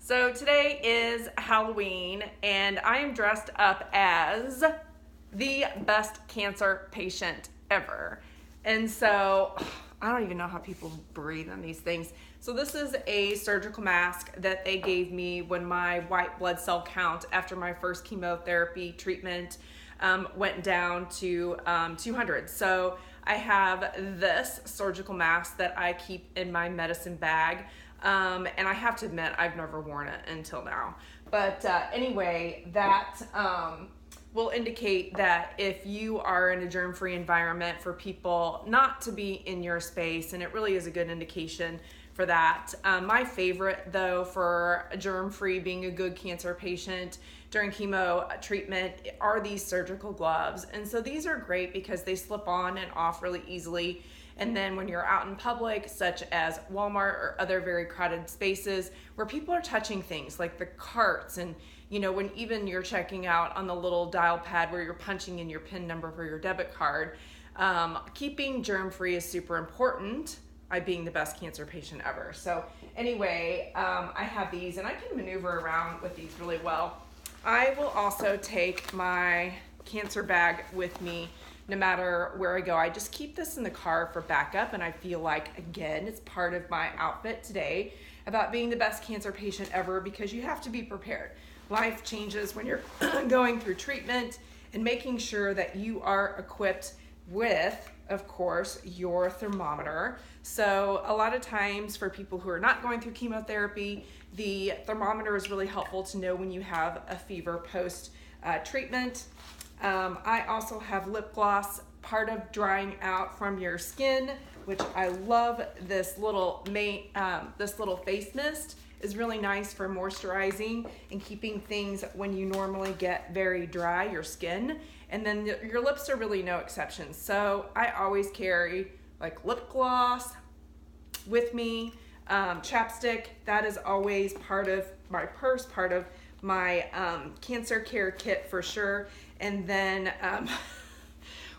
So today is Halloween and I am dressed up as the best cancer patient ever. And so I don't even know how people breathe on these things. So this is a surgical mask that they gave me when my white blood cell count after my first chemotherapy treatment went down to 200. So I have this surgical mask that I keep in my medicine bag. And I have to admit, I've never worn it until now. But anyway, that will indicate that if you are in a germ-free environment, for people not to be in your space, and it really is a good indication for that. My favorite, though, for a germ-free, being a good cancer patient during chemo treatment are these surgical gloves. And so these are great because they slip on and off really easily. And then when you're out in public, such as Walmart or other very crowded spaces where people are touching things like the carts, and when even you're checking out on the little dial pad where you're punching in your PIN number for your debit card, keeping germ-free is super important. I being the best cancer patient ever. So anyway, I have these and I can maneuver around with these really well. I will also take my cancer bag with me no matter where I go. I just keep this in the car for backup, and I feel like, again, it's part of my outfit today about being the best cancer patient ever, because you have to be prepared. Life changes when you're going through treatment, and making sure that you are equipped with, of course, your thermometer. So a lot of times for people who are not going through chemotherapy, the thermometer is really helpful to know when you have a fever post treatment. I also have lip gloss, part of drying out from your skin, which I love. This little face mist is really nice for moisturizing and keeping things when you normally get very dry, your skin. And then your lips are really no exception. So I always carry like lip gloss with me, chapstick. That is always part of my purse, part of my cancer care kit for sure. And then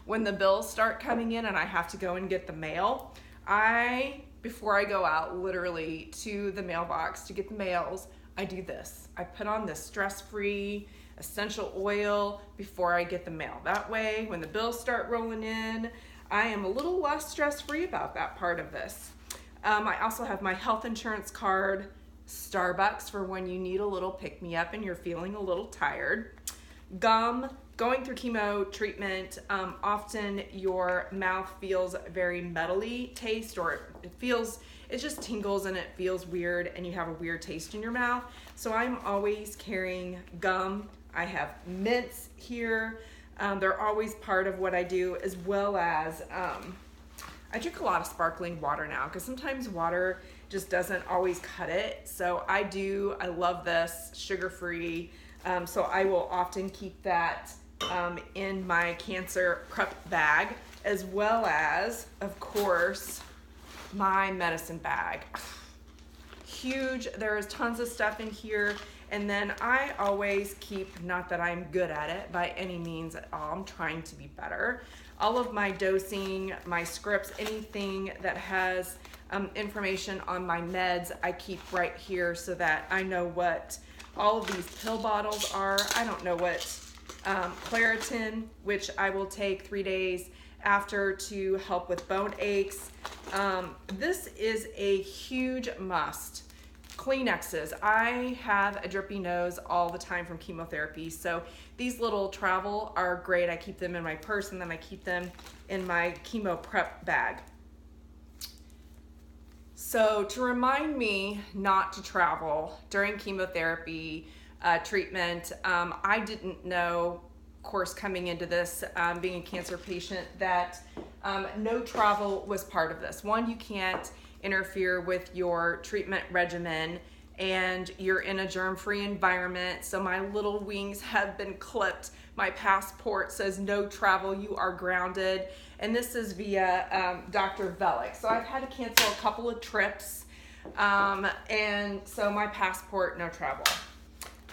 when the bills start coming in and I have to go and get the mail, before I go out literally to the mailbox to get the mails, I do this. I put on this stress-free essential oil before I get the mail. That way, when the bills start rolling in, I am a little less stress-free about that part of this. I also have my health insurance card, Starbucks for when you need a little pick-me-up and you're feeling a little tired. Gum. Going through chemo treatment, often your mouth feels very metally taste, or it just tingles and it feels weird and you have a weird taste in your mouth. So I'm always carrying gum. I have mints here. They're always part of what I do, as well as I drink a lot of sparkling water now because sometimes water just doesn't always cut it. So I love this, sugar-free. So I will often keep that in my cancer prep bag, as well as, of course, my medicine bag. Huge. There is tons of stuff in here. And then I always keep, not that I'm good at it by any means at all, I'm trying to be better, all of my dosing, my scripts, anything that has information on my meds, I keep right here so that I know what all of these pill bottles are. I don't know what Claritin, which I will take 3 days after to help with bone aches. This is a huge must. Kleenexes. I have a drippy nose all the time from chemotherapy, so these little travel are great. I keep them in my purse, and then I keep them in my chemo prep bag. So to remind me not to travel during chemotherapy treatment, I didn't know, of course, coming into this, being a cancer patient, that no travel was part of this. One, you can't interfere with your treatment regimen, and you're in a germ-free environment. So my little wings have been clipped. My passport says no travel, you are grounded. And this is via Dr. Velick. So I've had to cancel a couple of trips. And so my passport, no travel.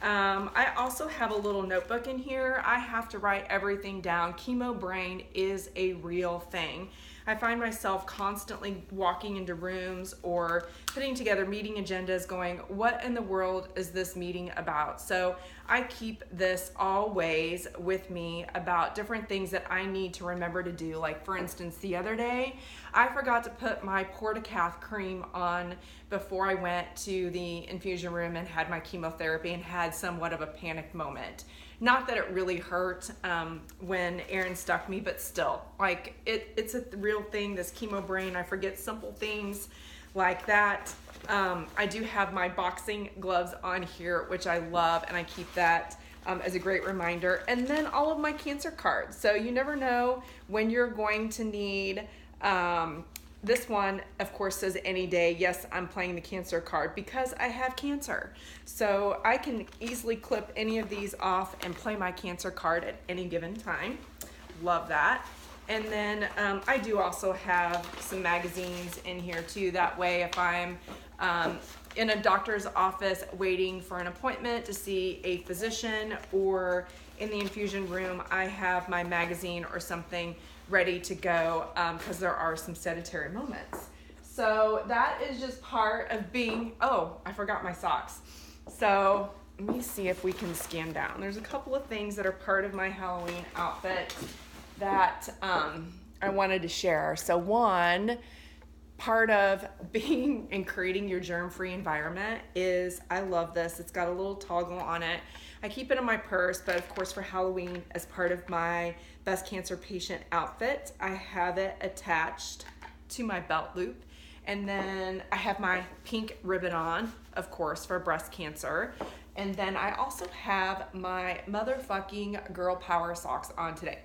I also have a little notebook in here. I have to write everything down. Chemo brain is a real thing. I find myself constantly walking into rooms or putting together meeting agendas going, what in the world is this meeting about? So I keep this always with me about different things that I need to remember to do. Like for instance, the other day, I forgot to put my Portacath cream on before I went to the infusion room and had my chemotherapy and had somewhat of a panic moment. Not that it really hurt when Aaron stuck me, but still, like it's a real thing, this chemo brain. I forget simple things like that. I do have my boxing gloves on here, which I love, and I keep that as a great reminder. And then all of my cancer cards. So you never know when you're going to need this one, of course, says any day. Yes, I'm playing the cancer card because I have cancer. So I can easily clip any of these off and play my cancer card at any given time. Love that. And then I do also have some magazines in here too. That way, if I'm in a doctor's office waiting for an appointment to see a physician or in the infusion room, I have my magazine or something ready to go because there are some sedentary moments. So that is just part of being, oh, I forgot my socks. So let me see if we can scan down. There's a couple of things that are part of my Halloween outfit that I wanted to share. So one, part of being and creating your germ-free environment is, I love this. It's got a little toggle on it. I keep it in my purse, but of course for Halloween, as part of my breast cancer patient outfit, I have it attached to my belt loop. And then I have my pink ribbon on, of course, for breast cancer. And then I also have my motherfucking girl power socks on today.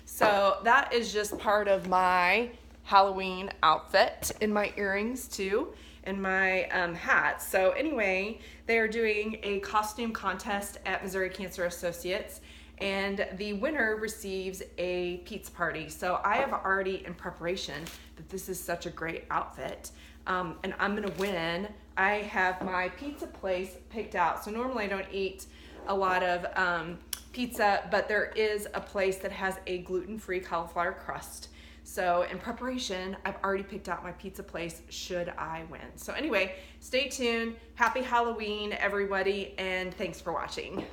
So that is just part of my Halloween outfit, and my earrings too, and my hat. So anyway, they are doing a costume contest at Missouri Cancer Associates, and the winner receives a pizza party. So I have already in preparation that this is such a great outfit, and I'm gonna win. I have my pizza place picked out. So normally I don't eat a lot of pizza, but there is a place that has a gluten-free cauliflower crust. So in preparation, I've already picked out my pizza place should I win. So anyway, stay tuned. Happy Halloween, everybody, and thanks for watching.